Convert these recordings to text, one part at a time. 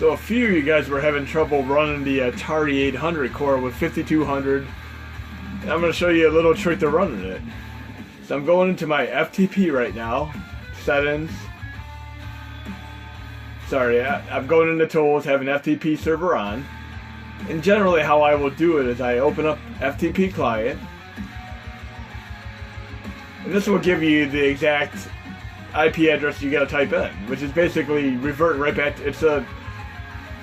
So a few of you guys were having trouble running the Atari 800 core with 5200, and I'm going to show you a little trick to running it. So I'm going into my FTP right now, settings. Sorry, I'm going into tools, have an FTP server on. And generally how I will do it is I open up FTP client. And this will give you the exact IP address you gotta type in, which is basically revert right back to, it's a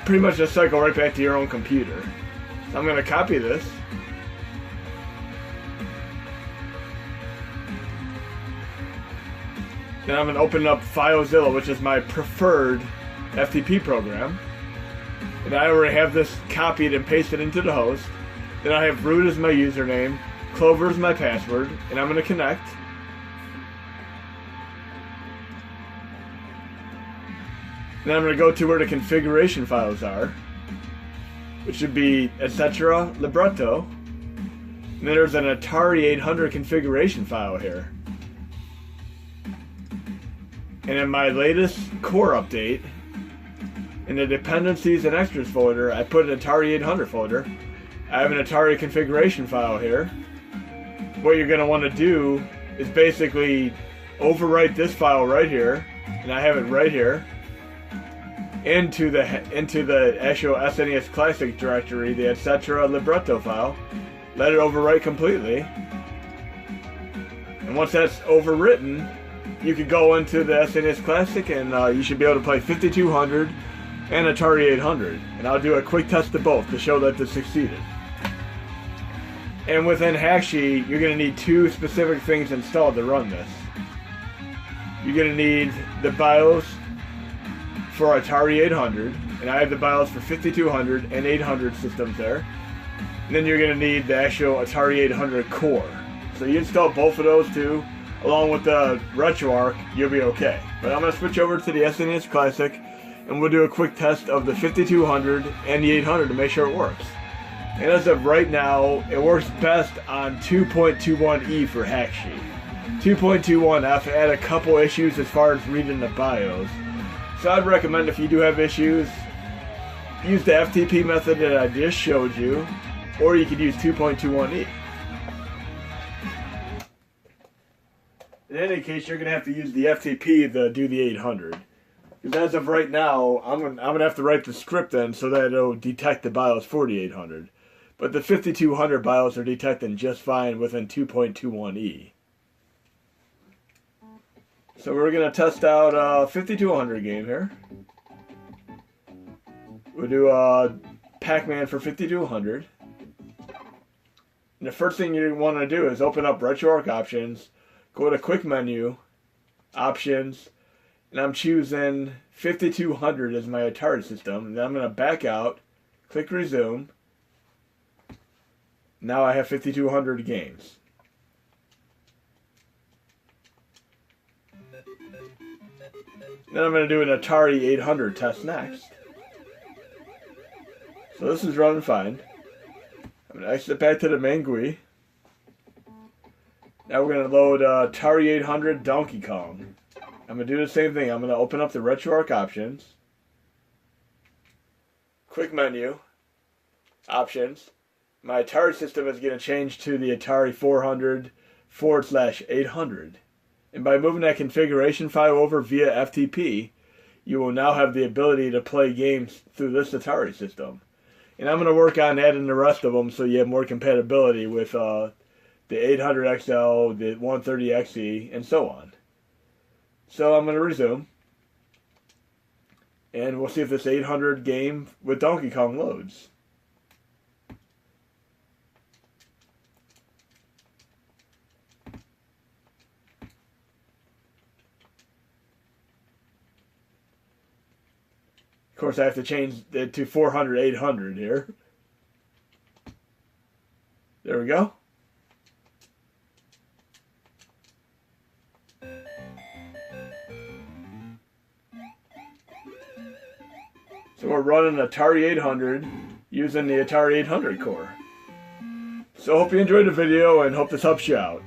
pretty much a cycle right back to your own computer. So I'm gonna copy this. Then I'm gonna open up FileZilla, which is my preferred FTP program. And I already have this copied and pasted into the host. Then I have root as my username, Clover as my password, and I'm gonna connect. Then I'm going to go to where the configuration files are, which should be etc. libretto. And then there's an Atari 800 configuration file here. And in my latest core update, in the dependencies and extras folder, I put an Atari 800 folder. I have an Atari configuration file here. What you're going to want to do is basically overwrite this file right here, and I have it right here, into the actual SNES Classic directory, the etc. libretto file. Let it overwrite completely. And once that's overwritten, you can go into the SNES Classic and you should be able to play 5200 and Atari 800. And I'll do a quick test of both to show that this succeeded. And within Hackshi, you're going to need two specific things installed to run this. You're going to need the BIOS for Atari 800, and I have the BIOS for 5200 and 800 systems there. And then you're going to need the actual Atari 800 core. So you install both of those two, along with the RetroArch, you'll be okay. But I'm going to switch over to the SNES Classic, and we'll do a quick test of the 5200 and the 800 to make sure it works. And as of right now, it works best on 2.21e for Hackshi. 2.21f had a couple issues as far as reading the BIOS. So I'd recommend, if you do have issues, use the FTP method that I just showed you, or you could use 2.21e. In any case, you're going to have to use the FTP to do the 800. Because as of right now, I'm going to have to write the script in so that it'll detect the BIOS for the 800. But the 5200 BIOS are detecting just fine within 2.21e. So we're going to test out a 5200 game here. We'll do Pac-Man for 5200. And the first thing you want to do is open up RetroArch Options, go to Quick Menu, Options, and I'm choosing 5200 as my Atari system. And then I'm going to back out, click Resume. Now I have 5200 games. Then I'm going to do an Atari 800 test next. So this is running fine. I'm going to exit back to the main GUI. Now we're going to load Atari 800 Donkey Kong. I'm going to do the same thing. I'm going to open up the RetroArch Options. Quick Menu. Options. My Atari system is going to change to the Atari 400/800. And by moving that configuration file over via FTP, you will now have the ability to play games through this Atari system. And I'm going to work on adding the rest of them so you have more compatibility with the 800XL, the 130XE, and so on. So I'm going to resume. And we'll see if this 800 game with Donkey Kong loads. Of course, I have to change it to 400/800 here. There we go. So we're running Atari 800 using the Atari 800 core. So hope you enjoyed the video and hope this helps you out.